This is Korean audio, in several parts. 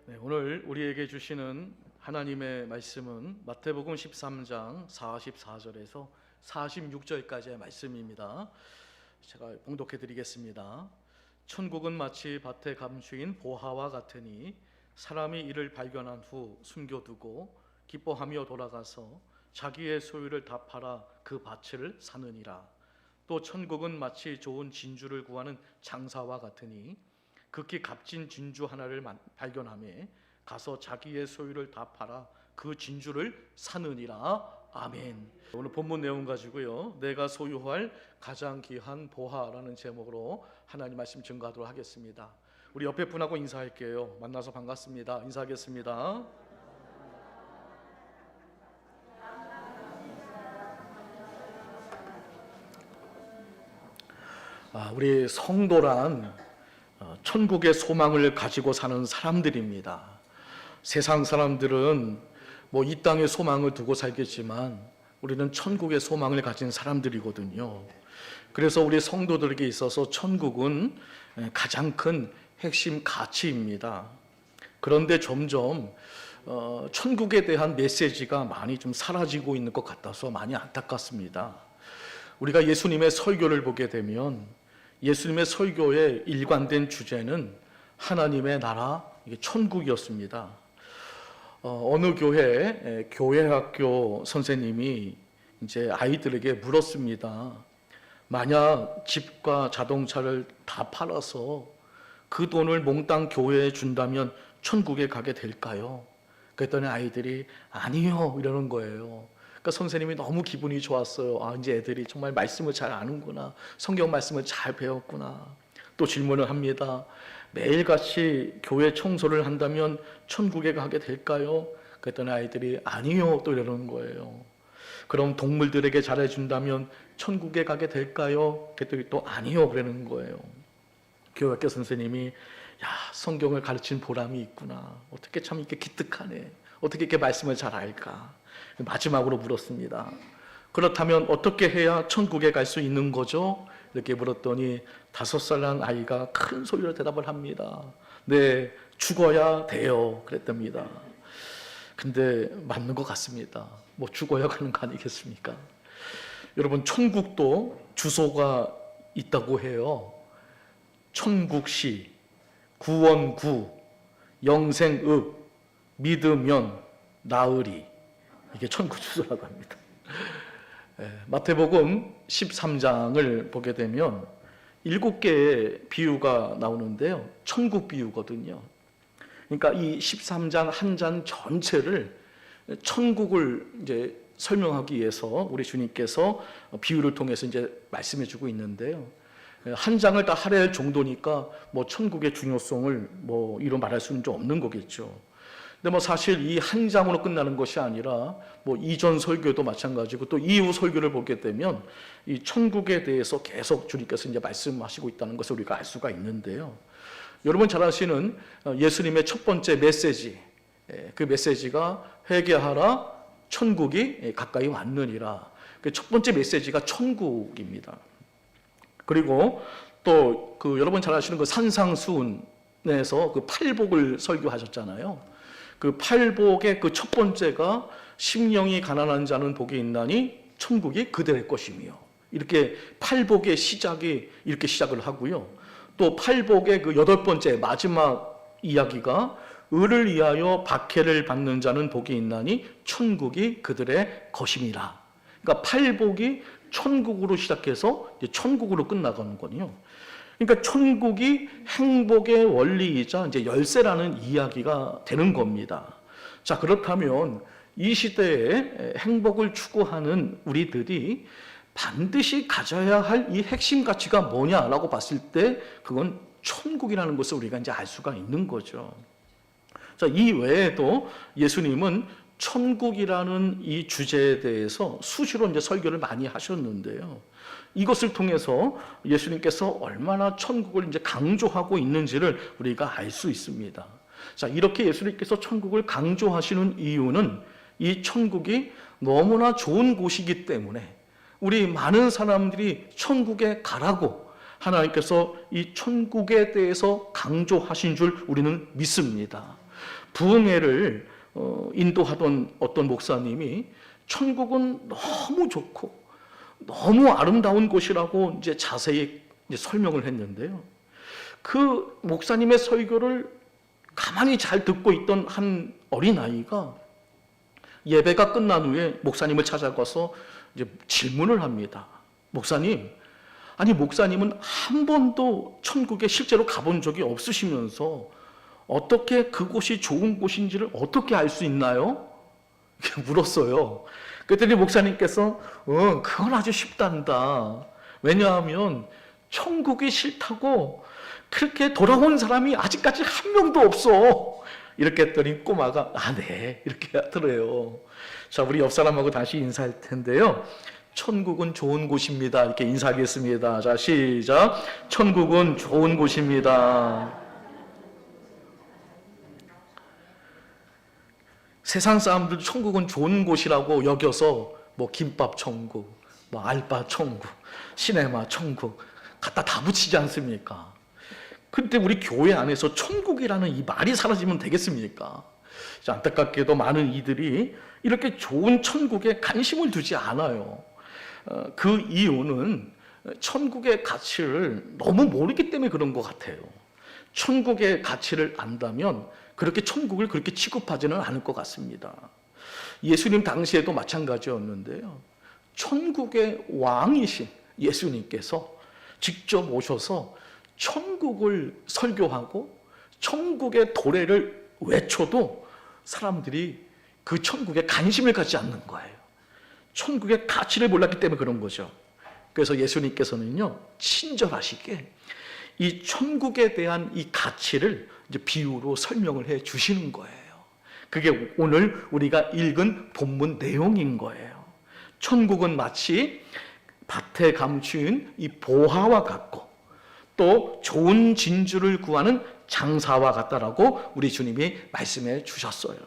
네, 오늘 우리에게 주시는 하나님의 말씀은 마태복음 13장 44절에서 46절까지의 말씀입니다. 제가 봉독해 드리겠습니다. 천국은 마치 밭에 감추인 보화와 같으니 사람이 이를 발견한 후 숨겨두고 기뻐하며 돌아가서 자기의 소유를 다 팔아 그 밭을 사느니라. 또 천국은 마치 좋은 진주를 구하는 장사와 같으니 극히 값진 진주 하나를 발견하며 가서 자기의 소유를 다 팔아 그 진주를 사느니라. 아멘. 오늘 본문 내용 가지고요, 내가 소유할 가장 귀한 보화라는 제목으로 하나님 말씀 증거하도록 하겠습니다. 우리 옆에 분하고 인사할게요. 만나서 반갑습니다. 인사하겠습니다. 우리 성도란 천국의 소망을 가지고 사는 사람들입니다. 세상 사람들은 이 땅의 소망을 두고 살겠지만 우리는 천국의 소망을 가진 사람들이거든요. 그래서 우리 성도들에게 있어서 천국은 가장 큰 핵심 가치입니다. 그런데 점점 천국에 대한 메시지가 많이 좀 사라지고 있는 것 같아서 많이 안타깝습니다. 우리가 예수님의 설교를 보게 되면 예수님의 설교의 일관된 주제는 하나님의 나라, 천국이었습니다. 어느 교회학교 선생님이 이제 아이들에게 물었습니다. 만약 집과 자동차를 다 팔아서 그 돈을 몽땅 교회에 준다면 천국에 가게 될까요? 그랬더니 아이들이 아니요 이러는 거예요. 그러니까 선생님이 너무 기분이 좋았어요. 이제 애들이 정말 말씀을 잘 아는구나, 성경 말씀을 잘 배웠구나. 또 질문을 합니다. 매일같이 교회 청소를 한다면 천국에 가게 될까요? 그랬더니 아이들이 아니요 또 이러는 거예요. 그럼 동물들에게 잘해준다면 천국에 가게 될까요? 그랬더니 또 아니요 그러는 거예요. 교회학교 선생님이 성경을 가르친 보람이 있구나, 어떻게 참 이렇게 기특하네, 어떻게 이렇게 말씀을 잘 알까. 마지막으로 물었습니다. 그렇다면 어떻게 해야 천국에 갈 수 있는 거죠? 이렇게 물었더니 5살 난 아이가 큰 소리로 대답을 합니다. 네, 죽어야 돼요 그랬답니다. 근데 맞는 것 같습니다. 죽어야 가는 거 아니겠습니까? 여러분, 천국도 주소가 있다고 해요. 천국시, 구원구, 영생읍, 믿으면 나으리, 이게 천국 주소라고 합니다. 마태복음 13장을 보게 되면 7개의 비유가 나오는데요, 천국 비유거든요. 그러니까 이 13장 한 장 전체를 천국을 이제 설명하기 위해서 우리 주님께서 비유를 통해서 이제 말씀해주고 있는데요. 한 장을 다 할애할 정도니까 천국의 중요성을 이로 말할 수는 좀 없는 거겠죠. 근데 사실 이 한 장으로 끝나는 것이 아니라 이전 설교도 마찬가지고 또 이후 설교를 보게 되면 이 천국에 대해서 계속 주님께서 이제 말씀하시고 있다는 것을 우리가 알 수가 있는데요. 여러분 잘 아시는 예수님의 첫 번째 메시지, 그 메시지가 회개하라, 천국이 가까이 왔느니라. 그 첫 번째 메시지가 천국입니다. 그리고 또 여러분 잘 아시는 그 산상수훈에서 그 팔복을 설교하셨잖아요. 그 팔복의 그 첫 번째가 심령이 가난한 자는 복이 있나니 천국이 그들의 것이며, 이렇게 팔복의 시작이 이렇게 시작을 하고요. 또 팔복의 그 8번째 마지막 이야기가 의를 위하여 박해를 받는 자는 복이 있나니 천국이 그들의 것임이라. 그러니까 팔복이 천국으로 시작해서 이제 천국으로 끝나가는 거군요. 그러니까 천국이 행복의 원리이자 이제 열쇠라는 이야기가 되는 겁니다. 자, 그렇다면 이 시대에 행복을 추구하는 우리들이 반드시 가져야 할 이 핵심 가치가 뭐냐라고 봤을 때 그건 천국이라는 것을 우리가 이제 알 수가 있는 거죠. 자, 이 외에도 예수님은 천국이라는 이 주제에 대해서 수시로 이제 설교를 많이 하셨는데요. 이것을 통해서 예수님께서 얼마나 천국을 이제 강조하고 있는지를 우리가 알 수 있습니다. 자, 이렇게 예수님께서 천국을 강조하시는 이유는 이 천국이 너무나 좋은 곳이기 때문에 우리 많은 사람들이 천국에 가라고 하나님께서 이 천국에 대해서 강조하신 줄 우리는 믿습니다. 부흥회를 인도하던 어떤 목사님이 천국은 너무 좋고 너무 아름다운 곳이라고 이제 자세히 이제 설명을 했는데요. 그 목사님의 설교를 가만히 잘 듣고 있던 한 어린아이가 예배가 끝난 후에 목사님을 찾아가서 이제 질문을 합니다. 목사님, 아니 목사님은 한 번도 천국에 실제로 가본 적이 없으시면서 어떻게 그곳이 좋은 곳인지를 어떻게 알 수 있나요? 이렇게 물었어요. 그랬더니 목사님께서 그건 아주 쉽단다. 왜냐하면 천국이 싫다고 그렇게 돌아온 사람이 아직까지 한 명도 없어. 이렇게 했더니 꼬마가 네 이렇게 하더래요. 자, 우리 옆 사람하고 다시 인사할 텐데요. 천국은 좋은 곳입니다. 이렇게 인사하겠습니다. 자, 시작. 천국은 좋은 곳입니다. 세상 사람들 천국은 좋은 곳이라고 여겨서 뭐 김밥 천국, 뭐 알바 천국, 시네마 천국 갖다 다 붙이지 않습니까? 근데 우리 교회 안에서 천국이라는 이 말이 사라지면 되겠습니까? 안타깝게도 많은 이들이 이렇게 좋은 천국에 관심을 두지 않아요. 그 이유는 천국의 가치를 너무 모르기 때문에 그런 것 같아요. 천국의 가치를 안다면 그렇게 천국을 그렇게 취급하지는 않을 것 같습니다. 예수님 당시에도 마찬가지였는데요. 천국의 왕이신 예수님께서 직접 오셔서 천국을 설교하고 천국의 도래를 외쳐도 사람들이 그 천국에 관심을 갖지 않는 거예요. 천국의 가치를 몰랐기 때문에 그런 거죠. 그래서 예수님께서는요, 친절하시게 이 천국에 대한 이 가치를 이제 비유로 설명을 해 주시는 거예요. 그게 오늘 우리가 읽은 본문 내용인 거예요. 천국은 마치 밭에 감추인 이 보화와 같고 또 좋은 진주를 구하는 장사와 같다라고 우리 주님이 말씀해 주셨어요.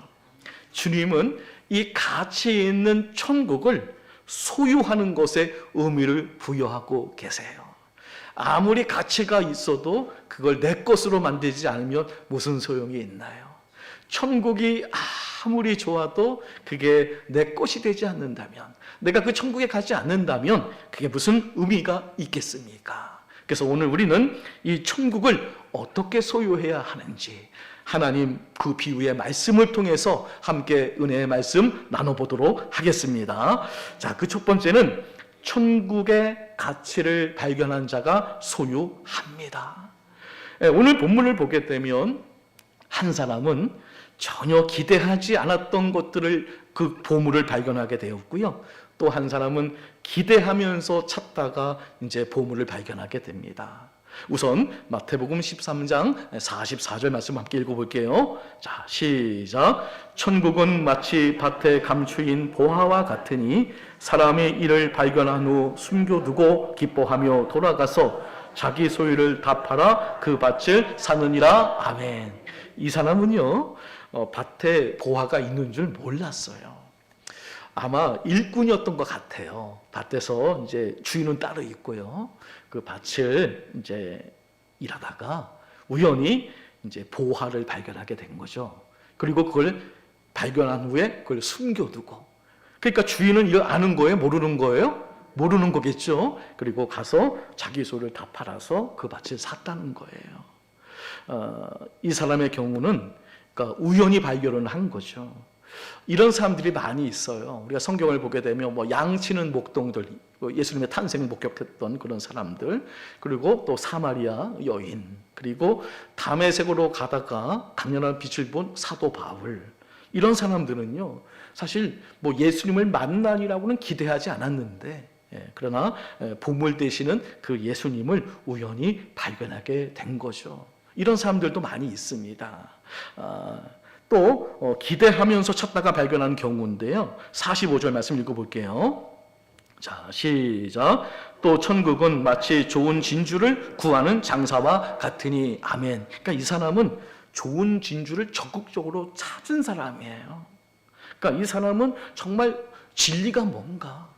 주님은 이 가치 있는 천국을 소유하는 것에 의미를 부여하고 계세요. 아무리 가치가 있어도 그걸 내 것으로 만들지 않으면 무슨 소용이 있나요? 천국이 아무리 좋아도 그게 내 것이 되지 않는다면, 내가 그 천국에 가지 않는다면 그게 무슨 의미가 있겠습니까? 그래서 오늘 우리는 이 천국을 어떻게 소유해야 하는지 하나님 그 비유의 말씀을 통해서 함께 은혜의 말씀 나눠보도록 하겠습니다. 자, 그 첫 번째는 천국의 가치를 발견한 자가 소유합니다. 오늘 본문을 보게 되면 한 사람은 전혀 기대하지 않았던 것들을 그 보물을 발견하게 되었고요. 또 한 사람은 기대하면서 찾다가 이제 보물을 발견하게 됩니다. 우선 마태복음 13장 44절 말씀 함께 읽어볼게요. 자, 시작. 천국은 마치 밭에 감추인 보화와 같으니 사람이 이를 발견한 후 숨겨두고 기뻐하며 돌아가서 자기 소유를 다 팔아 그 밭을 사느니라. 아멘. 이 사람은요, 밭에 보화가 있는 줄 몰랐어요. 아마 일꾼이었던 것 같아요. 밭에서 이제 주인은 따로 있고요. 그 밭을 이제 일하다가 우연히 이제 보화를 발견하게 된 거죠. 그리고 그걸 발견한 후에 그걸 숨겨두고. 그러니까 주인은 이거 아는 거예요? 모르는 거예요? 모르는 거겠죠. 그리고 가서 자기 소유를 다 팔아서 그 밭을 샀다는 거예요. 이 사람의 경우는 그러니까 우연히 발견을 한 거죠. 이런 사람들이 많이 있어요. 우리가 성경을 보게 되면 뭐 양치는 목동들, 예수님의 탄생을 목격했던 그런 사람들, 그리고 또 사마리아 여인, 그리고 다메섹으로 가다가 강렬한 빛을 본 사도 바울, 이런 사람들은요 사실 뭐 예수님을 만나리라고는 기대하지 않았는데 그러나 보물 되시는 그 예수님을 우연히 발견하게 된 거죠. 이런 사람들도 많이 있습니다. 또 기대하면서 찾다가 발견한 경우인데요. 45절 말씀 읽어볼게요. 자, 시작. 또 천국은 마치 좋은 진주를 구하는 장사와 같으니. 아멘. 그러니까 이 사람은 좋은 진주를 적극적으로 찾은 사람이에요. 그러니까 이 사람은 정말 진리가 뭔가,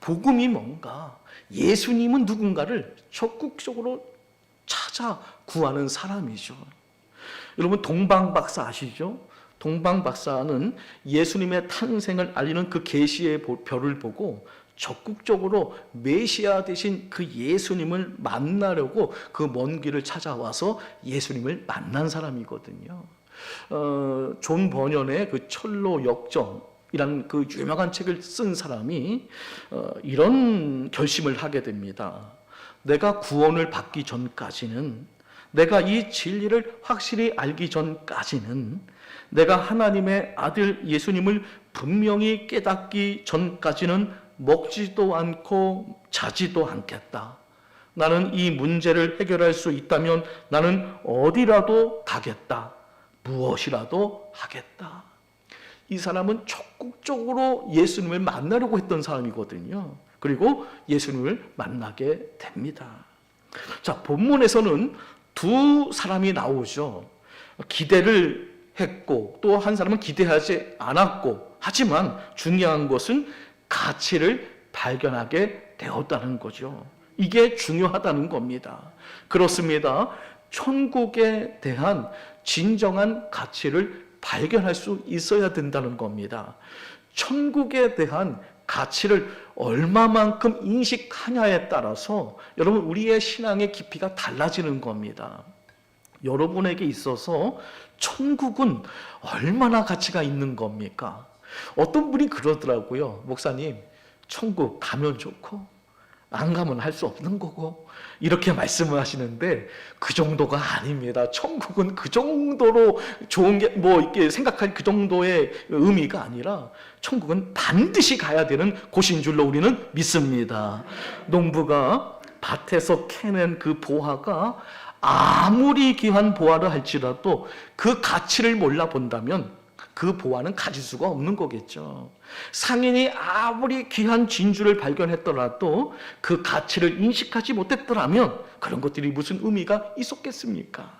복음이 뭔가, 예수님은 누군가를 적극적으로 찾아 구하는 사람이죠. 여러분 동방박사 아시죠? 동방박사는 예수님의 탄생을 알리는 그 계시의 별을 보고 적극적으로 메시아 되신 그 예수님을 만나려고 그 먼 길을 찾아와서 예수님을 만난 사람이거든요. 존 버년의 그 철로 역정이라는 그 유명한 책을 쓴 사람이 이런 결심을 하게 됩니다. 내가 구원을 받기 전까지는, 내가 이 진리를 확실히 알기 전까지는, 내가 하나님의 아들 예수님을 분명히 깨닫기 전까지는 먹지도 않고 자지도 않겠다. 나는 이 문제를 해결할 수 있다면 나는 어디라도 가겠다. 무엇이라도 하겠다. 이 사람은 적극적으로 예수님을 만나려고 했던 사람이거든요. 그리고 예수님을 만나게 됩니다. 자, 본문에서는 두 사람이 나오죠. 기대를 했고 또 한 사람은 기대하지 않았고, 하지만 중요한 것은 가치를 발견하게 되었다는 거죠. 이게 중요하다는 겁니다. 그렇습니다. 천국에 대한 진정한 가치를 발견할 수 있어야 된다는 겁니다. 천국에 대한 가치를 얼마만큼 인식하냐에 따라서 여러분 우리의 신앙의 깊이가 달라지는 겁니다. 여러분에게 있어서 천국은 얼마나 가치가 있는 겁니까? 어떤 분이 그러더라고요. 목사님, 천국 가면 좋고 안 가면 할 수 없는 거고, 이렇게 말씀을 하시는데 그 정도가 아닙니다. 천국은 그 정도로 좋은 게 뭐 이렇게 생각할 그 정도의 의미가 아니라 천국은 반드시 가야 되는 곳인 줄로 우리는 믿습니다. 농부가 밭에서 캐낸 그 보화가 아무리 귀한 보화를 할지라도 그 가치를 몰라 본다면 그 보화는 가질 수가 없는 거겠죠. 상인이 아무리 귀한 진주를 발견했더라도 그 가치를 인식하지 못했더라면 그런 것들이 무슨 의미가 있었겠습니까?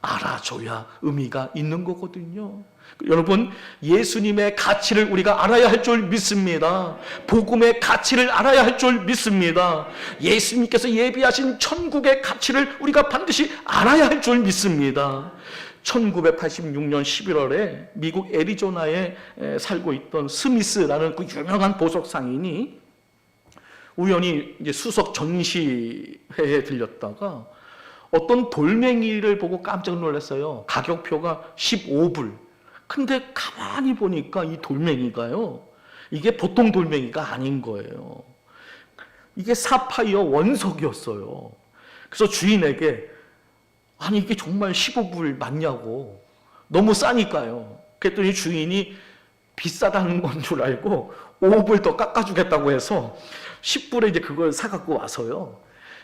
알아줘야 의미가 있는 거거든요. 여러분, 예수님의 가치를 우리가 알아야 할 줄 믿습니다. 복음의 가치를 알아야 할 줄 믿습니다. 예수님께서 예비하신 천국의 가치를 우리가 반드시 알아야 할 줄 믿습니다. 1986년 11월에 미국 애리조나에 살고 있던 스미스라는 그 유명한 보석 상인이 우연히 이제 수석 전시회에 들렸다가 어떤 돌멩이를 보고 깜짝 놀랐어요. 가격표가 15불. 근데 가만히 보니까 이 돌멩이가요, 이게 보통 돌멩이가 아닌 거예요. 이게 사파이어 원석이었어요. 그래서 주인에게 아니 이게 정말 15불 맞냐고, 너무 싸니까요. 그랬더니 주인이 비싸다는 건 줄 알고 5불 더 깎아주겠다고 해서 10불에 이제 그걸 사갖고 와서요,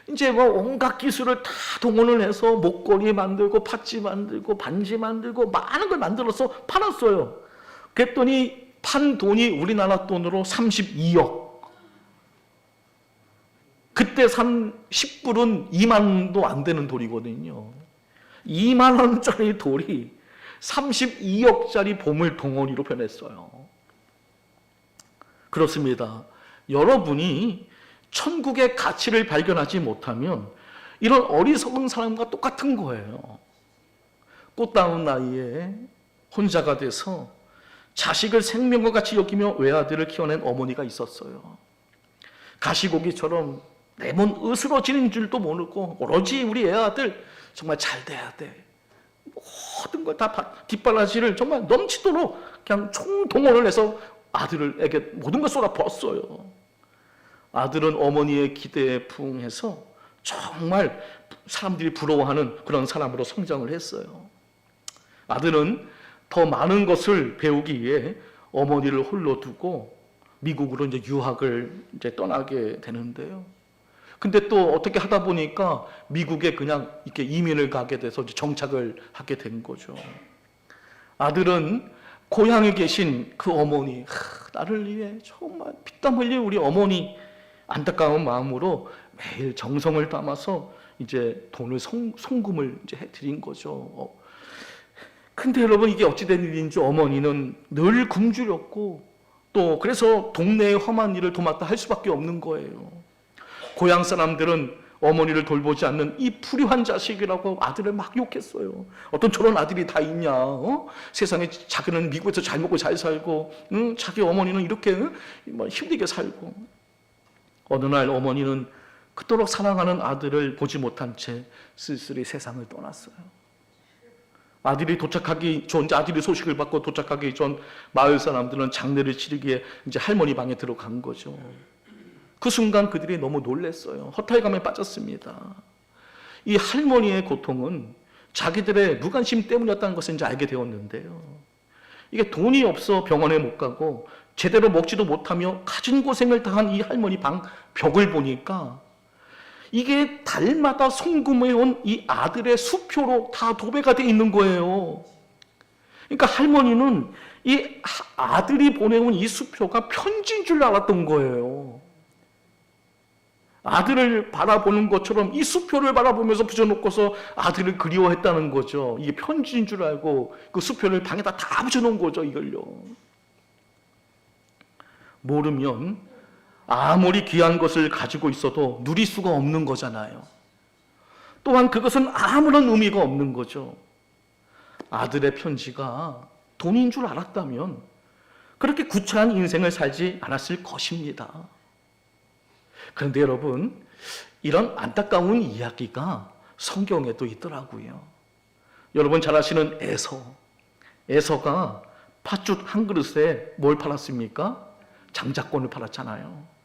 이제 뭐 온갖 기술을 다 동원을 해서 목걸이 만들고 팥지 만들고 반지 만들고 많은 걸 만들어서 팔았어요. 그랬더니 판 돈이 우리나라 돈으로 32억. 그때 산 10불은 2만 원도 안 되는 돌이거든요. 2만 원짜리 돌이 32억짜리 보물 덩어리로 변했어요. 그렇습니다. 여러분이 천국의 가치를 발견하지 못하면 이런 어리석은 사람과 똑같은 거예요. 꽃다운 나이에 혼자가 돼서 자식을 생명과 같이 여기며 외아들을 키워낸 어머니가 있었어요. 가시고기처럼 내 몸 으스러지는 줄도 모르고 오로지 우리 애아들 정말 잘 돼야 돼, 모든 걸 다 뒷바라지를 정말 넘치도록 그냥 총동원을 해서 아들에게 모든 걸 쏟아부었어요. 아들은 어머니의 기대에 부응해서 정말 사람들이 부러워하는 그런 사람으로 성장을 했어요. 아들은 더 많은 것을 배우기 위해 어머니를 홀로 두고 미국으로 이제 유학을 이제 떠나게 되는데요. 근데 또 어떻게 하다 보니까 미국에 그냥 이렇게 이민을 가게 돼서 이제 정착을 하게 된 거죠. 아들은 고향에 계신 그 어머니, 나를 위해 정말 피땀 흘린 우리 어머니, 안타까운 마음으로 매일 정성을 담아서 이제 돈을 송금을 이제 해드린 거죠. 근데 여러분, 이게 어찌된 일인지 어머니는 늘 굶주렸고 또 그래서 동네의 험한 일을 도맡아 할 수밖에 없는 거예요. 고향 사람들은 어머니를 돌보지 않는 이 불의한 자식이라고 아들을 막 욕했어요. 어떤 저런 아들이 다 있냐? 세상에 자기는 미국에서 잘 먹고 잘 살고, 자기 어머니는 이렇게 힘들게 살고. 어느 날 어머니는 그토록 사랑하는 아들을 보지 못한 채 쓸쓸히 세상을 떠났어요. 아들이 소식을 받고 도착하기 전 마을 사람들은 장례를 치르기에 이제 할머니 방에 들어간 거죠. 그 순간 그들이 너무 놀랐어요. 허탈감에 빠졌습니다. 이 할머니의 고통은 자기들의 무관심 때문이었다는 것을 이제 알게 되었는데요. 이게 돈이 없어 병원에 못 가고 제대로 먹지도 못하며 가진 고생을 당한 이 할머니 방 벽을 보니까 이게 달마다 송금해온 이 아들의 수표로 다 도배가 돼 있는 거예요. 그러니까 할머니는 이 아들이 보내온 이 수표가 편지인 줄 알았던 거예요. 아들을 바라보는 것처럼 이 수표를 바라보면서 붙여놓고서 아들을 그리워했다는 거죠. 이게 편지인 줄 알고 그 수표를 방에다 다 붙여놓은 거죠, 이걸요. 모르면 아무리 귀한 것을 가지고 있어도 누릴 수가 없는 거잖아요. 또한 그것은 아무런 의미가 없는 거죠. 아들의 편지가 돈인 줄 알았다면 그렇게 구차한 인생을 살지 않았을 것입니다. 그런데 여러분, 이런 안타까운 이야기가 성경에도 있더라고요. 여러분 잘 아시는 에서가 팥죽 한 그릇에 뭘 팔았습니까? 장자권을 팔았잖아요.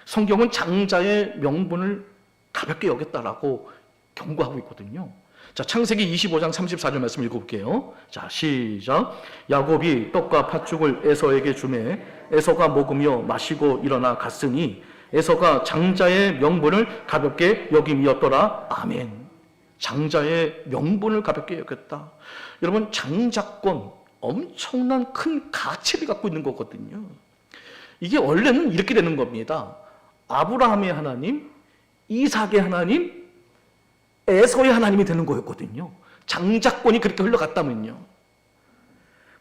성경은 장자의 명분을 가볍게 여겼다라고 경고하고 있거든요. 자, 창세기 25장 34절 말씀 읽어볼게요. 자, 시작. 야곱이 떡과 팥죽을 에서에게 주매 에서가 먹으며 마시고 일어나 갔으니 에서가 장자의 명분을 가볍게 여김이었더라. 아멘. 장자의 명분을 가볍게 여겼다. 여러분, 장자권 엄청난 큰 가치를 갖고 있는 거거든요. 이게 원래는 이렇게 되는 겁니다. 아브라함의 하나님, 이삭의 하나님, 에서의 하나님이 되는 거였거든요. 장자권이 그렇게 흘러갔다면요.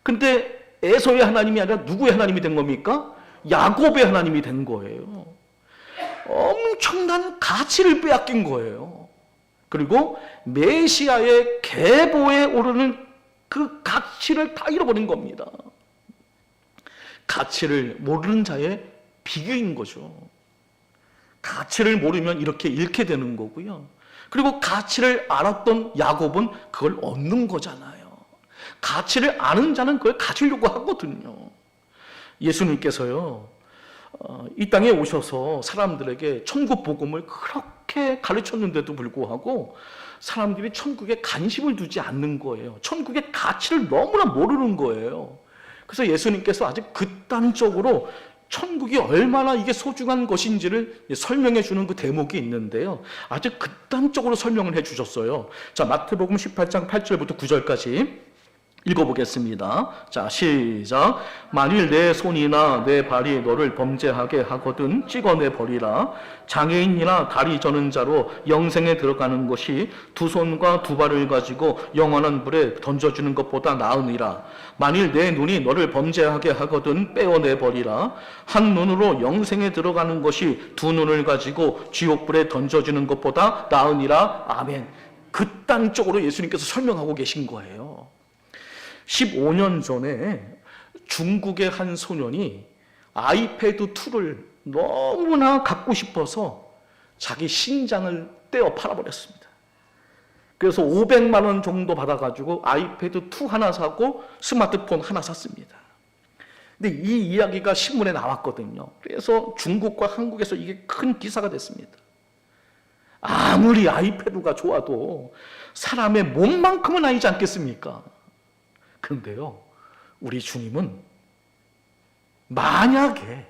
근데 에서의 하나님이 아니라 누구의 하나님이 된 겁니까? 야곱의 하나님이 된 거예요. 엄청난 가치를 빼앗긴 거예요. 그리고 메시아의 계보에 오르는 그 가치를 다 잃어버린 겁니다. 가치를 모르는 자의 비교인 거죠. 가치를 모르면 이렇게 잃게 되는 거고요. 그리고 가치를 알았던 야곱은 그걸 얻는 거잖아요. 가치를 아는 자는 그걸 가지려고 하거든요. 예수님께서요, 이 땅에 오셔서 사람들에게 천국 복음을 그렇게 가르쳤는데도 불구하고 사람들이 천국에 관심을 두지 않는 거예요. 천국의 가치를 너무나 모르는 거예요. 그래서 예수님께서 아주 극단적으로 천국이 얼마나 이게 소중한 것인지를 설명해 주는 그 대목이 있는데요. 아주 극단적으로 설명을 해 주셨어요. 자, 마태복음 18장 8절부터 9절까지 읽어보겠습니다. 자, 시작. 만일 내 손이나 내 발이 너를 범죄하게 하거든 찍어내 버리라. 장애인이나 다리 저는 자로 영생에 들어가는 것이 두 손과 두 발을 가지고 영원한 불에 던져주는 것보다 나으니라. 만일 내 눈이 너를 범죄하게 하거든 빼어내 버리라. 한 눈으로 영생에 들어가는 것이 두 눈을 가지고 지옥불에 던져주는 것보다 나으니라. 아멘. 극단적으로 예수님께서 설명하고 계신 거예요. 15년 전에 중국의 한 소년이 아이패드 2를 너무나 갖고 싶어서 자기 신장을 떼어 팔아버렸습니다. 그래서 500만 원 정도 받아가지고 아이패드 2 하나 사고 스마트폰 하나 샀습니다. 근데 이 이야기가 신문에 나왔거든요. 그래서 중국과 한국에서 이게 큰 기사가 됐습니다. 아무리 아이패드가 좋아도 사람의 몸만큼은 아니지 않겠습니까? 그런데요, 우리 주님은 만약에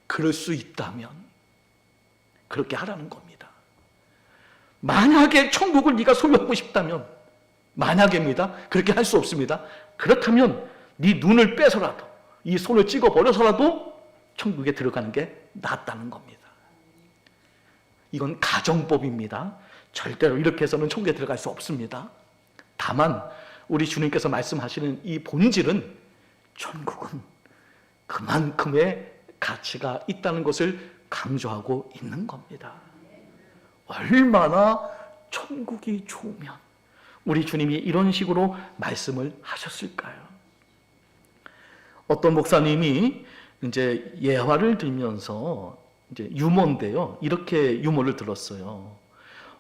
그럴 수 있다면 그렇게 하라는 겁니다. 만약에 천국을 네가 소유하고 싶다면, 만약에입니다. 그렇게 할 수 없습니다. 그렇다면 네 눈을 빼서라도, 이 손을 찍어버려서라도 천국에 들어가는 게 낫다는 겁니다. 이건 가정법입니다. 절대로 이렇게 해서는 천국에 들어갈 수 없습니다. 다만 우리 주님께서 말씀하시는 이 본질은 천국은 그만큼의 가치가 있다는 것을 강조하고 있는 겁니다. 얼마나 천국이 좋으면 우리 주님이 이런 식으로 말씀을 하셨을까요? 어떤 목사님이 이제 예화를 들면서 이제 유머인데요. 이렇게 유머를 들었어요.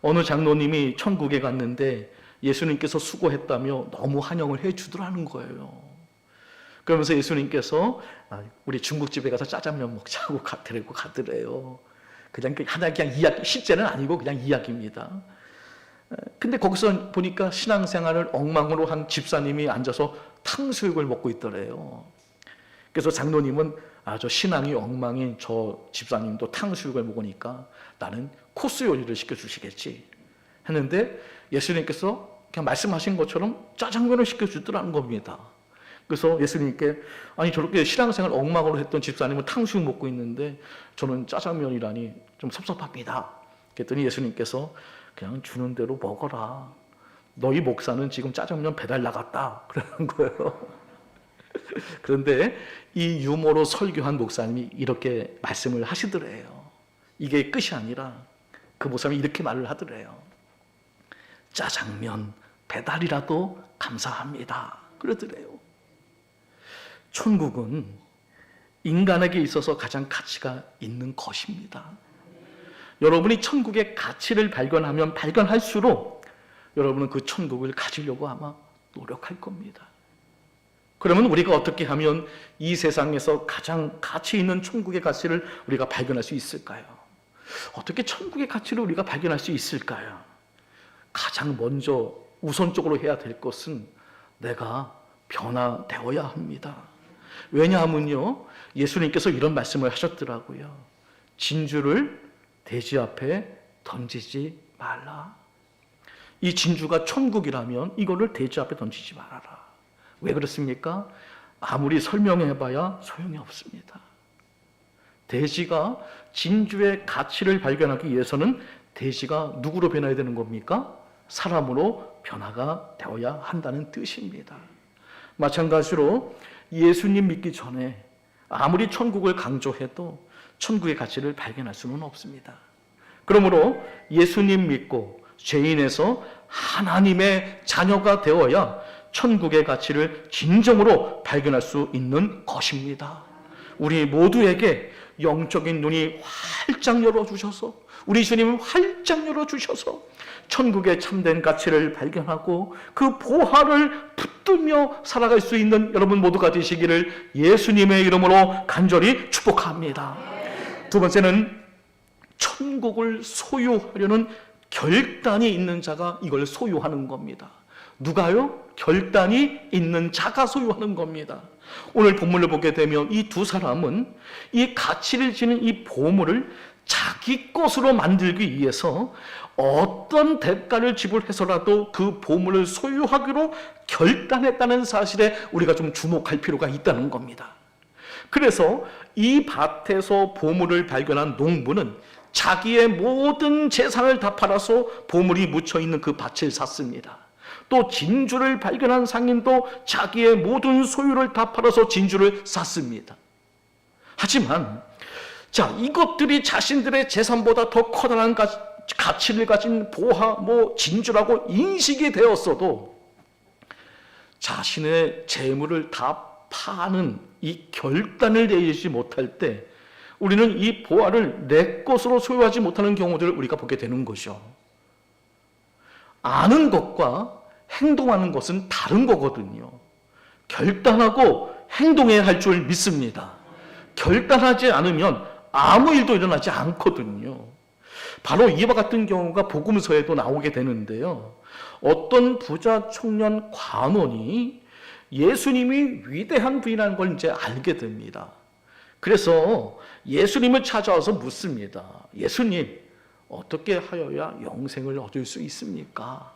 어느 장로님이 천국에 갔는데 예수님께서 수고했다며 너무 환영을 해 주더라는 거예요. 그러면서 예수님께서 우리 중국집에 가서 짜장면 먹자고 데리고 가더래요. 그냥 이야기, 실제는 아니고 그냥 이야기입니다. 근데 거기서 보니까 신앙생활을 엉망으로 한 집사님이 앉아서 탕수육을 먹고 있더래요. 그래서 장로님은 저 신앙이 엉망인 저 집사님도 탕수육을 먹으니까 나는 코스 요리를 시켜주시겠지 했는데 예수님께서 그냥 말씀하신 것처럼 짜장면을 시켜주더라는 겁니다. 그래서 예수님께 아니 저렇게 신앙생활 엉망으로 했던 집사님은 탕수육 먹고 있는데 저는 짜장면이라니 좀 섭섭합니다. 그랬더니 예수님께서 그냥 주는 대로 먹어라. 너희 목사는 지금 짜장면 배달 나갔다. 그러는 거예요. 그런데 이 유머로 설교한 목사님이 이렇게 말씀을 하시더래요. 이게 끝이 아니라 그 목사님이 이렇게 말을 하더래요. 짜장면 배달이라도 감사합니다. 그러더래요. 천국은 인간에게 있어서 가장 가치가 있는 것입니다. 여러분이 천국의 가치를 발견하면 발견할수록 여러분은 그 천국을 가지려고 아마 노력할 겁니다. 그러면 우리가 어떻게 하면 이 세상에서 가장 가치 있는 천국의 가치를 우리가 발견할 수 있을까요? 어떻게 천국의 가치를 우리가 발견할 수 있을까요? 가장 먼저 우선적으로 해야 될 것은 내가 변화되어야 합니다. 왜냐하면요, 예수님께서 이런 말씀을 하셨더라고요. 진주를 돼지 앞에 던지지 말라. 이 진주가 천국이라면 이거를 돼지 앞에 던지지 말아라. 왜 그렇습니까? 아무리 설명해봐야 소용이 없습니다. 돼지가 진주의 가치를 발견하기 위해서는 돼지가 누구로 변해야 되는 겁니까? 사람으로 변화가 되어야 한다는 뜻입니다. 마찬가지로 예수님 믿기 전에 아무리 천국을 강조해도 천국의 가치를 발견할 수는 없습니다. 그러므로 예수님 믿고 죄인에서 하나님의 자녀가 되어야 천국의 가치를 진정으로 발견할 수 있는 것입니다. 우리 모두에게 영적인 눈이 활짝 열어주셔서 우리 주님은 활짝 열어주셔서 천국의 참된 가치를 발견하고 그 보화를 붙들며 살아갈 수 있는 여러분 모두가 되시기를 예수님의 이름으로 간절히 축복합니다. 두 번째는 천국을 소유하려는 결단이 있는 자가 이걸 소유하는 겁니다. 누가요? 결단이 있는 자가 소유하는 겁니다. 오늘 본문을 보게 되면 이 두 사람은 이 가치를 지닌 이 보물을 자기 것으로 만들기 위해서 어떤 대가를 지불해서라도 그 보물을 소유하기로 결단했다는 사실에 우리가 좀 주목할 필요가 있다는 겁니다. 그래서 이 밭에서 보물을 발견한 농부는 자기의 모든 재산을 다 팔아서 보물이 묻혀있는 그 밭을 샀습니다. 또 진주를 발견한 상인도 자기의 모든 소유를 다 팔아서 진주를 샀습니다. 하지만 이것들이 자신들의 재산보다 더 커다란 가치를 가진 보화, 진주라고 인식이 되었어도 자신의 재물을 다 파는 이 결단을 내리지 못할 때 우리는 이 보화를 내 것으로 소유하지 못하는 경우들을 우리가 보게 되는 것이죠. 아는 것과 행동하는 것은 다른 거거든요. 결단하고 행동해야 할 줄 믿습니다. 결단하지 않으면 아무 일도 일어나지 않거든요. 바로 이와 같은 경우가 복음서에도 나오게 되는데요. 어떤 부자 청년 관원이 예수님이 위대한 분이라는 걸 이제 알게 됩니다. 그래서 예수님을 찾아와서 묻습니다. 예수님, 어떻게 하여야 영생을 얻을 수 있습니까?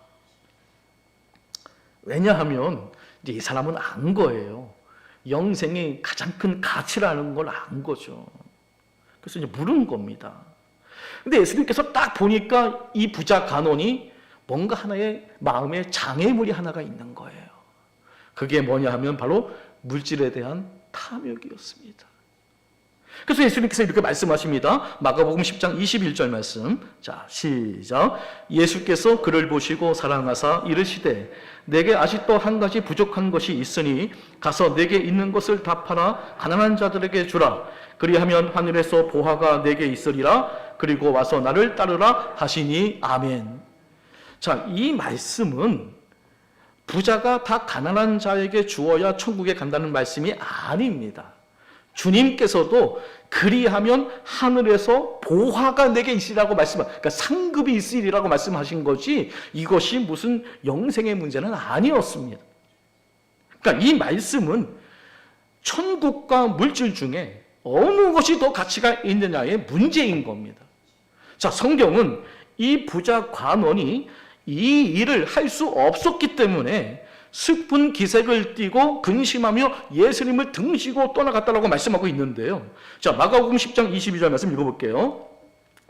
왜냐하면 이제 이 사람은 안 거예요. 영생이 가장 큰 가치라는 걸 안 거죠. 그래서 이제 물은 겁니다. 근데 예수님께서 딱 보니까 이 부자 간원이 뭔가 하나의 마음에 장애물이 하나가 있는 거예요. 그게 뭐냐 하면 바로 물질에 대한 탐욕이었습니다. 그래서 예수님께서 이렇게 말씀하십니다. 마가복음 10장 21절 말씀. 자, 시작. 예수께서 그를 보시고 사랑하사 이르시되 내게 아직도 한 가지 부족한 것이 있으니 가서 내게 있는 것을 다 팔아 가난한 자들에게 주라. 그리하면 하늘에서 보화가 내게 있으리라. 그리고 와서 나를 따르라 하시니 아멘. 자, 이 말씀은 부자가 다 가난한 자에게 주어야 천국에 간다는 말씀이 아닙니다. 주님께서도 그리하면 하늘에서 보화가 내게 있으리라고 그러니까 상급이 있으리라고 말씀하신 거지 이것이 무슨 영생의 문제는 아니었습니다. 그러니까 이 말씀은 천국과 물질 중에 어느 것이 더 가치가 있느냐의 문제인 겁니다. 자, 성경은 이 부자 관원이 이 일을 할 수 없었기 때문에 슬픈 기색을 띠고 근심하며 예수님을 등지고 떠나갔다라고 말씀하고 있는데요. 자, 마가복음 10장 22절 말씀 읽어볼게요.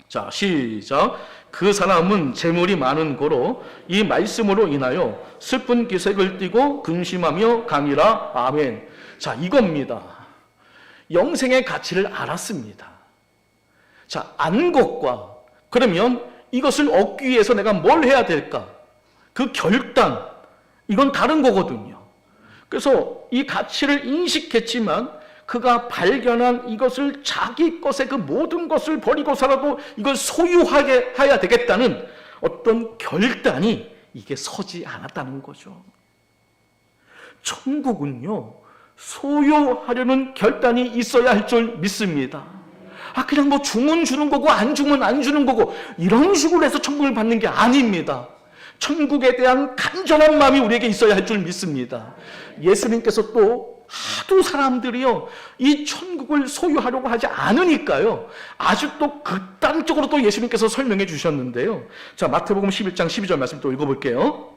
자, 시작. 그 사람은 재물이 많은 고로 이 말씀으로 인하여 슬픈 기색을 띠고 근심하며 가니라. 아멘. 자, 이겁니다. 영생의 가치를 알았습니다. 자, 안 것과 그러면 이것을 얻기 위해서 내가 뭘 해야 될까? 그 결단, 이건 다른 거거든요. 그래서 이 가치를 인식했지만 그가 발견한 이것을 자기 것의 그 모든 것을 버리고서라도 이걸 소유하게 해야 되겠다는 어떤 결단이 이게 서지 않았다는 거죠. 천국은요, 소유하려는 결단이 있어야 할 줄 믿습니다. 그냥 뭐 주면 주는 거고 안 주면 안 주는 거고 이런 식으로 해서 천국을 받는 게 아닙니다. 천국에 대한 간절한 마음이 우리에게 있어야 할 줄 믿습니다. 예수님께서 또 하도 사람들이요 이 천국을 소유하려고 하지 않으니까요 아주 또 극단적으로 또 예수님께서 설명해 주셨는데요. 자, 마태복음 11장 12절 말씀 또 읽어볼게요.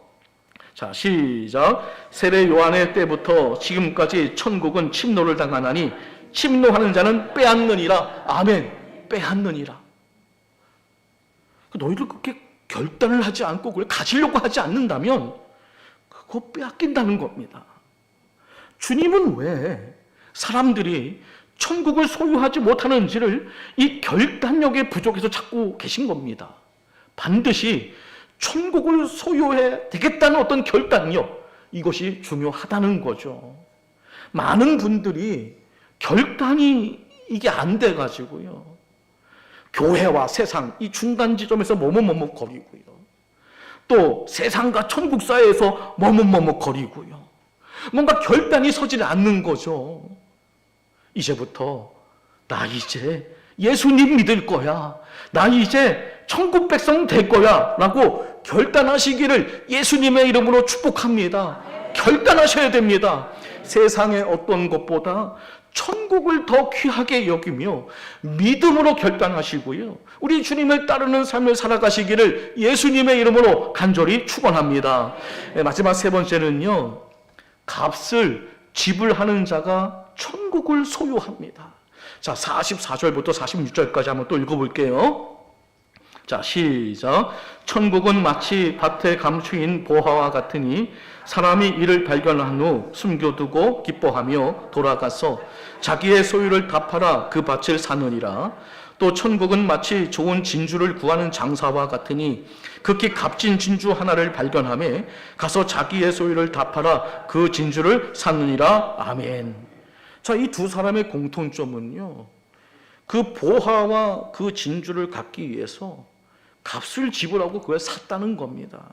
자, 시작. 세례 요한의 때부터 지금까지 천국은 침노를 당하나니 침노하는 자는 빼앗느니라. 아멘. 빼앗느니라. 너희들 그렇게 결단을 하지 않고 그걸 가지려고 하지 않는다면 그거 빼앗긴다는 겁니다. 주님은 왜 사람들이 천국을 소유하지 못하는지를 이 결단력의 부족에서 찾고 계신 겁니다. 반드시 천국을 소유해야 되겠다는 어떤 결단력, 이것이 중요하다는 거죠. 많은 분들이 결단이 이게 안 돼가지고요 교회와 세상 이 중간 지점에서 머뭇머뭇거리고요 또 세상과 천국 사이에서 머뭇머뭇거리고요 뭔가 결단이 서질 않는 거죠. 이제부터 나 이제 예수님 믿을 거야, 나 이제 천국 백성 될 거야 라고 결단하시기를 예수님의 이름으로 축복합니다. 결단하셔야 됩니다. 세상의 어떤 것보다 천국을 더 귀하게 여기며 믿음으로 결단하시고요 우리 주님을 따르는 삶을 살아가시기를 예수님의 이름으로 간절히 축원합니다. 마지막 세 번째는요, 값을 지불하는 자가 천국을 소유합니다. 자, 44절부터 46절까지 한번 또 읽어볼게요. 자, 시작. 천국은 마치 밭에 감추인 보화와 같으니 사람이 이를 발견한 후 숨겨두고 기뻐하며 돌아가서 자기의 소유를 다 팔아 그 밭을 사느니라. 또 천국은 마치 좋은 진주를 구하는 장사와 같으니 극히 값진 진주 하나를 발견하며 가서 자기의 소유를 다 팔아 그 진주를 사느니라. 아멘. 자, 이 두 사람의 공통점은요, 그 보화와 그 진주를 갖기 위해서 값을 지불하고 그걸 샀다는 겁니다.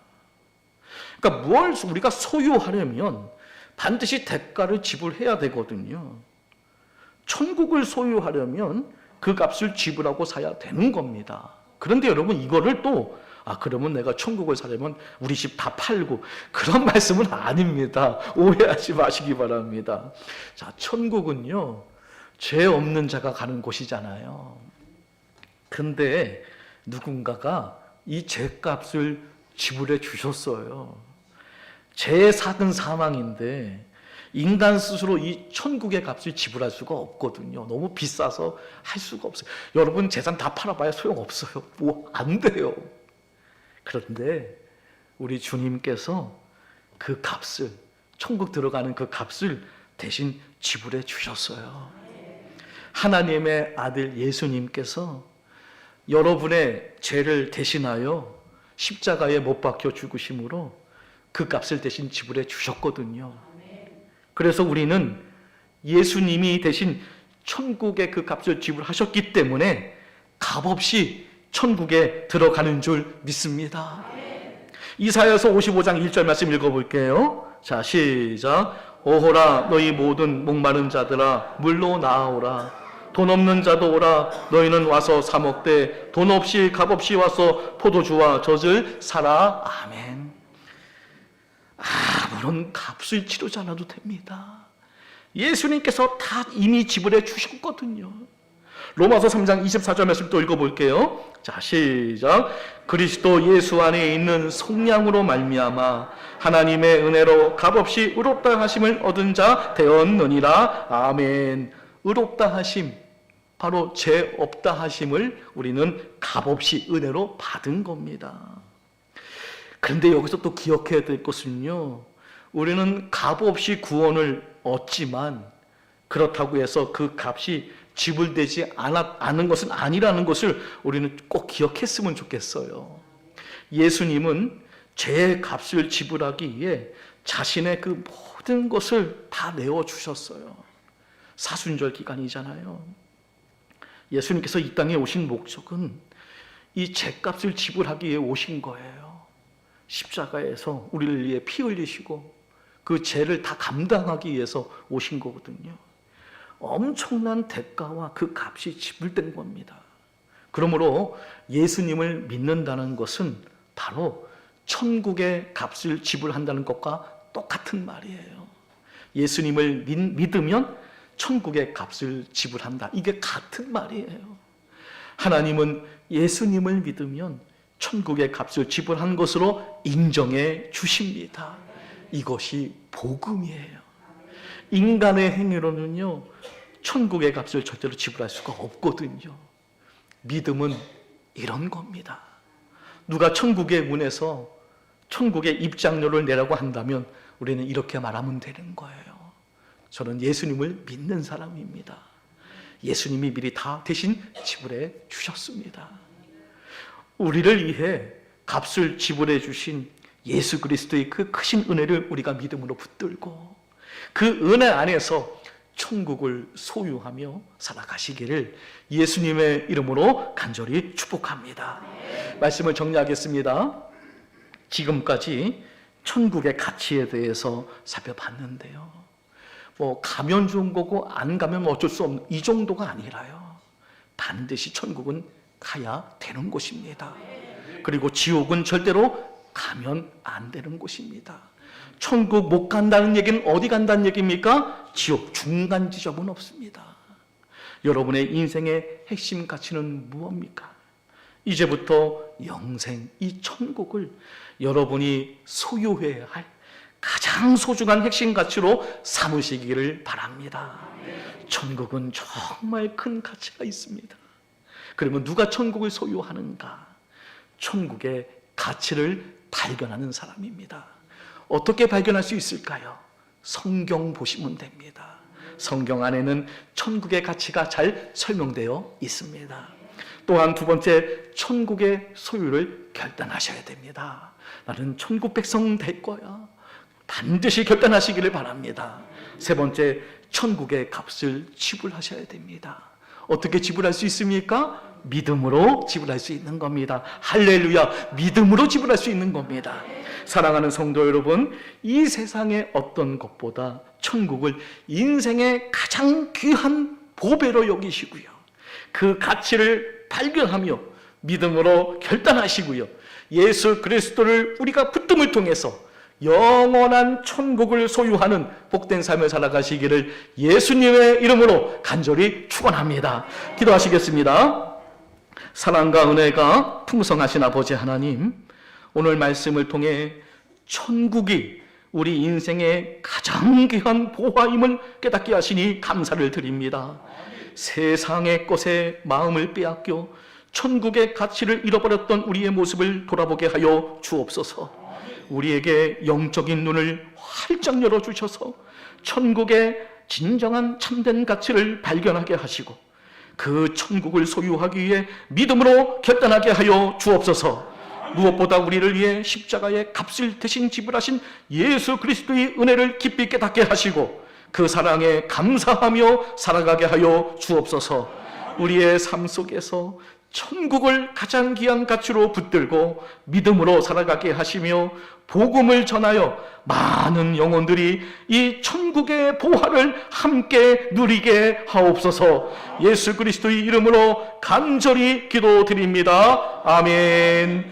그러니까 뭘 우리가 소유하려면 반드시 대가를 지불해야 되거든요. 천국을 소유하려면 그 값을 지불하고 사야 되는 겁니다. 그런데 여러분 이거를 또 그러면 내가 천국을 사려면 우리 집 다 팔고 그런 말씀은 아닙니다. 오해하지 마시기 바랍니다. 자, 천국은요 죄 없는 자가 가는 곳이잖아요. 근데 누군가가 이 죄값을 지불해 주셨어요. 죄의 삭은 사망인데 인간 스스로 이 천국의 값을 지불할 수가 없거든요. 너무 비싸서 할 수가 없어요. 여러분 재산 다 팔아봐야 소용없어요. 뭐 안 돼요. 그런데 우리 주님께서 그 값을, 천국 들어가는 그 값을 대신 지불해 주셨어요. 하나님의 아들 예수님께서 여러분의 죄를 대신하여 십자가에 못 박혀 죽으심으로 그 값을 대신 지불해 주셨거든요. 그래서 우리는 예수님이 대신 천국의 그 값을 지불하셨기 때문에 값없이 천국에 들어가는 줄 믿습니다. 이사야서 55장 1절 말씀 읽어볼게요. 자, 시작. 오호라 너희 모든 목마른 자들아 물로 나아오라. 돈 없는 자도 오라. 너희는 와서 사 먹되 돈 없이 값없이 와서 포도주와 젖을 사라. 아멘. 아무런 값을 치르지 않아도 됩니다. 예수님께서 다 이미 지불해 주셨거든요. 로마서 3장 24절 말씀 또 읽어볼게요. 자, 시작. 그리스도 예수 안에 있는 속량으로 말미암아 하나님의 은혜로 값없이 의롭다 하심을 얻은 자 되었느니라. 아멘. 의롭다 하심, 바로 죄 없다 하심을 우리는 값없이 은혜로 받은 겁니다. 그런데 여기서 또 기억해야 될 것은요, 우리는 값없이 구원을 얻지만 그렇다고 해서 그 값이 지불되지 않은 것은 아니라는 것을 우리는 꼭 기억했으면 좋겠어요. 예수님은 죄의 값을 지불하기 위해 자신의 그 모든 것을 다 내어주셨어요. 사순절 기간이잖아요. 예수님께서 이 땅에 오신 목적은 이 죄값을 지불하기 위해 오신 거예요. 십자가에서 우리를 위해 피 흘리시고 그 죄를 다 감당하기 위해서 오신 거거든요. 엄청난 대가와 그 값이 지불된 겁니다. 그러므로 예수님을 믿는다는 것은 바로 천국의 값을 지불한다는 것과 똑같은 말이에요. 예수님을 믿으면 천국의 값을 지불한다. 이게 같은 말이에요. 하나님은 예수님을 믿으면 천국의 값을 지불한 것으로 인정해 주십니다. 이것이 복음이에요. 인간의 행위로는요, 천국의 값을 절대로 지불할 수가 없거든요. 믿음은 이런 겁니다. 누가 천국의 문에서 천국의 입장료를 내라고 한다면 우리는 이렇게 말하면 되는 거예요. 저는 예수님을 믿는 사람입니다. 예수님이 미리 다 대신 지불해 주셨습니다. 우리를 위해 값을 지불해 주신 예수 그리스도의 그 크신 은혜를 우리가 믿음으로 붙들고 그 은혜 안에서 천국을 소유하며 살아가시기를 예수님의 이름으로 간절히 축복합니다. 말씀을 정리하겠습니다. 지금까지 천국의 가치에 대해서 살펴봤는데요. 가면 좋은 거고 안 가면 어쩔 수 없는 이 정도가 아니라요. 반드시 천국은 가야 되는 곳입니다. 그리고 지옥은 절대로 가면 안 되는 곳입니다. 천국 못 간다는 얘기는 어디 간다는 얘기입니까? 지옥 중간 지점은 없습니다. 여러분의 인생의 핵심 가치는 무엇입니까? 이제부터 영생, 이 천국을 여러분이 소유해야 할 가장 소중한 핵심 가치로 삼으시기를 바랍니다. 천국은 정말 큰 가치가 있습니다. 그러면 누가 천국을 소유하는가? 천국의 가치를 발견하는 사람입니다. 어떻게 발견할 수 있을까요? 성경 보시면 됩니다. 성경 안에는 천국의 가치가 잘 설명되어 있습니다. 또한 두 번째, 천국의 소유를 결단하셔야 됩니다. 나는 천국 백성 될 거야. 반드시 결단하시기를 바랍니다. 세 번째, 천국의 값을 지불하셔야 됩니다. 어떻게 지불할 수 있습니까? 믿음으로 지불할 수 있는 겁니다. 할렐루야, 믿음으로 지불할 수 있는 겁니다. 사랑하는 성도 여러분, 이 세상의 어떤 것보다 천국을 인생의 가장 귀한 보배로 여기시고요, 그 가치를 발견하며 믿음으로 결단하시고요, 예수 그리스도를 우리가 붙듦을 통해서 영원한 천국을 소유하는 복된 삶을 살아가시기를 예수님의 이름으로 간절히 축원합니다. 기도하시겠습니다. 사랑과 은혜가 풍성하신 아버지 하나님, 오늘 말씀을 통해 천국이 우리 인생의 가장 귀한 보화임을 깨닫게 하시니 감사를 드립니다. 세상의 것에 마음을 빼앗겨 천국의 가치를 잃어버렸던 우리의 모습을 돌아보게 하여 주옵소서. 우리에게 영적인 눈을 활짝 열어주셔서 천국의 진정한 참된 가치를 발견하게 하시고 그 천국을 소유하기 위해 믿음으로 결단하게 하여 주옵소서. 무엇보다 우리를 위해 십자가의 값을 대신 지불하신 예수 그리스도의 은혜를 깊이 깨닫게 하시고 그 사랑에 감사하며 살아가게 하여 주옵소서. 우리의 삶 속에서 천국을 가장 귀한 가치로 붙들고 믿음으로 살아가게 하시며 복음을 전하여 많은 영혼들이 이 천국의 보화를 함께 누리게 하옵소서. 예수 그리스도의 이름으로 간절히 기도드립니다. 아멘.